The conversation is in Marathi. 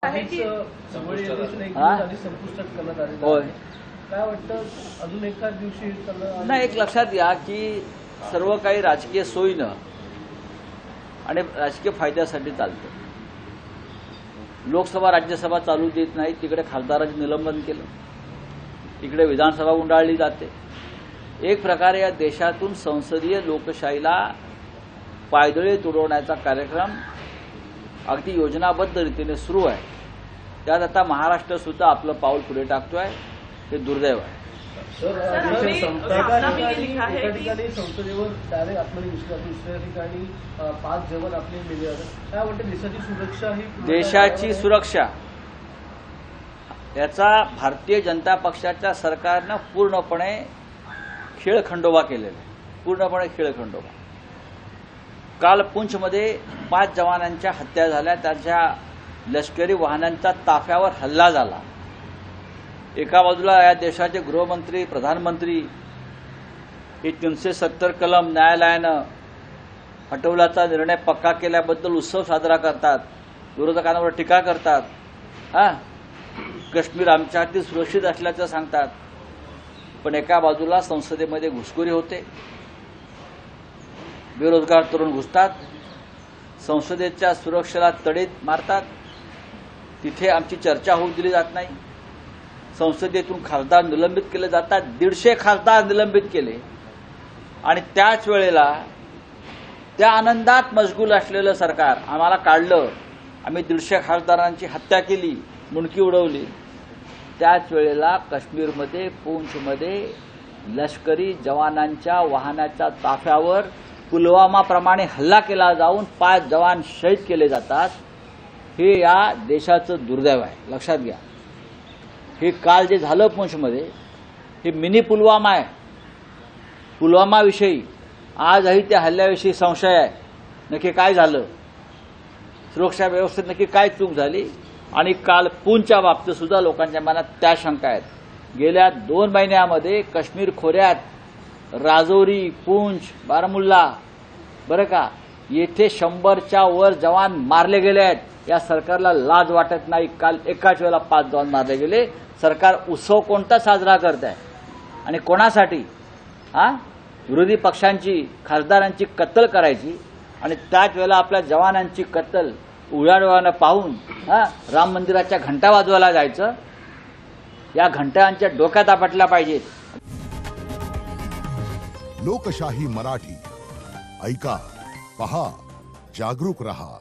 आहे की संपुष्टात करण्यात आलेलं होय. आहे. काय वाटतं अजून एकाच दिवशी करणं नाही, एक लक्षात घ्या की सर्व काही राजकीय सोयीनं आणि राजकीय फायद्यासाठी चालतं. लोकसभा राज्यसभा चालू देत नाही, तिकडे खासदारांचं निलंबन केलं, इकडे विधानसभा गुंडाळली जाते. एक प्रकारे या देशातून संसदीय लोकशाहीला पायदळी तुडवण्याचा कार्यक्रम अगदी योजनाबद्ध रीतीने सुरू आहे. त्यात आता महाराष्ट्र सुद्धा आपलं पाऊल पुढे टाकतोय. हे दुर्दैव आहे. एका ठिकाणी संसदेवर डायरेक्ट आतमध्ये घुसला, दुसऱ्या ठिकाणी 5 जवान आपले मेले. काय वाटतं देशाची सुरक्षा ही देशाची सुरक्षा याचा भारतीय जनता पक्षाच्या सरकारनं पूर्णपणे खेळखंडोबा केलेला आहे. पूर्णपणे खेळखंडोबा. काल पुंछमध्ये 5 जवानांच्या हत्या झाल्या. त्यांच्या लष्करी वाहनांच्या ताफ्यावर हल्ला झाला. एका बाजूला या देशाचे गृहमंत्री, प्रधानमंत्री हे 370 कलम न्यायालयानं हटवल्याचा निर्णय पक्का केल्याबद्दल उत्सव साजरा करतात, विरोधकांवर टीका करतात. काश्मीर आमच्यासाठी सुरक्षित असल्याचं सांगतात. पण एका बाजूला संसदेमध्ये घुसखोरी होते, बेरोजगार तरुण घुसतात, संसदेच्या सुरक्षेला तडीत मारतात. तिथे आमची चर्चा होऊ दिली जात नाही. संसदेतून खासदार निलंबित केले जातात. 150 खासदार निलंबित केले. आणि त्याच वेळेला त्या आनंदात मशगूल असलेलं सरकार आम्हाला काढलं, आम्ही 150 खासदारांची हत्या केली, मुंडकी उडवली. त्याच वेळेला काश्मीरमध्ये, पूंछमध्ये लष्करी जवानांच्या वाहनाच्या ताफ्यावर पुलवामाप्रमाणे हल्ला केला जाऊन 5 जवान शहीद केले जातात. हे या देशाचं दुर्दैव आहे. लक्षात घ्या. हे काल जे झालं पूंछमध्ये हे मिनी पुलवामा आहे. पुलवामाविषयी आजही त्या हल्ल्याविषयी संशय आहे. नक्की काय झालं, सुरक्षा व्यवस्थेत नक्की काय चूक झाली. आणि काल पूंछच्या बाबतीत सुद्धा लोकांच्या मनात त्या शंका आहेत. गेल्या 2 महिन्यामध्ये काश्मीर खोऱ्यात राजौरी, पूंछ, बारामुल्ला बरं का येथे 100च्या वर जवान मारले गेले आहेत. या सरकारला लाज वाटत नाही. काल एकाच वेळेला 5 जवान मारले गेले. सरकार उत्सव कोणता साजरा करत आहे आणि कोणासाठी? विरोधी पक्षांची, खासदारांची कत्तल करायची आणि त्याच वेळेला आपल्या जवानांची कत्तल उघड्या डोळ्यानं पाहून राम मंदिराच्या घंटा वाजवायला जायचं. या घंटांच्या डोक्यात आपटल्या पाहिजेत. लोकशाही मराठी ऐका, पहा, जागरूक रहा.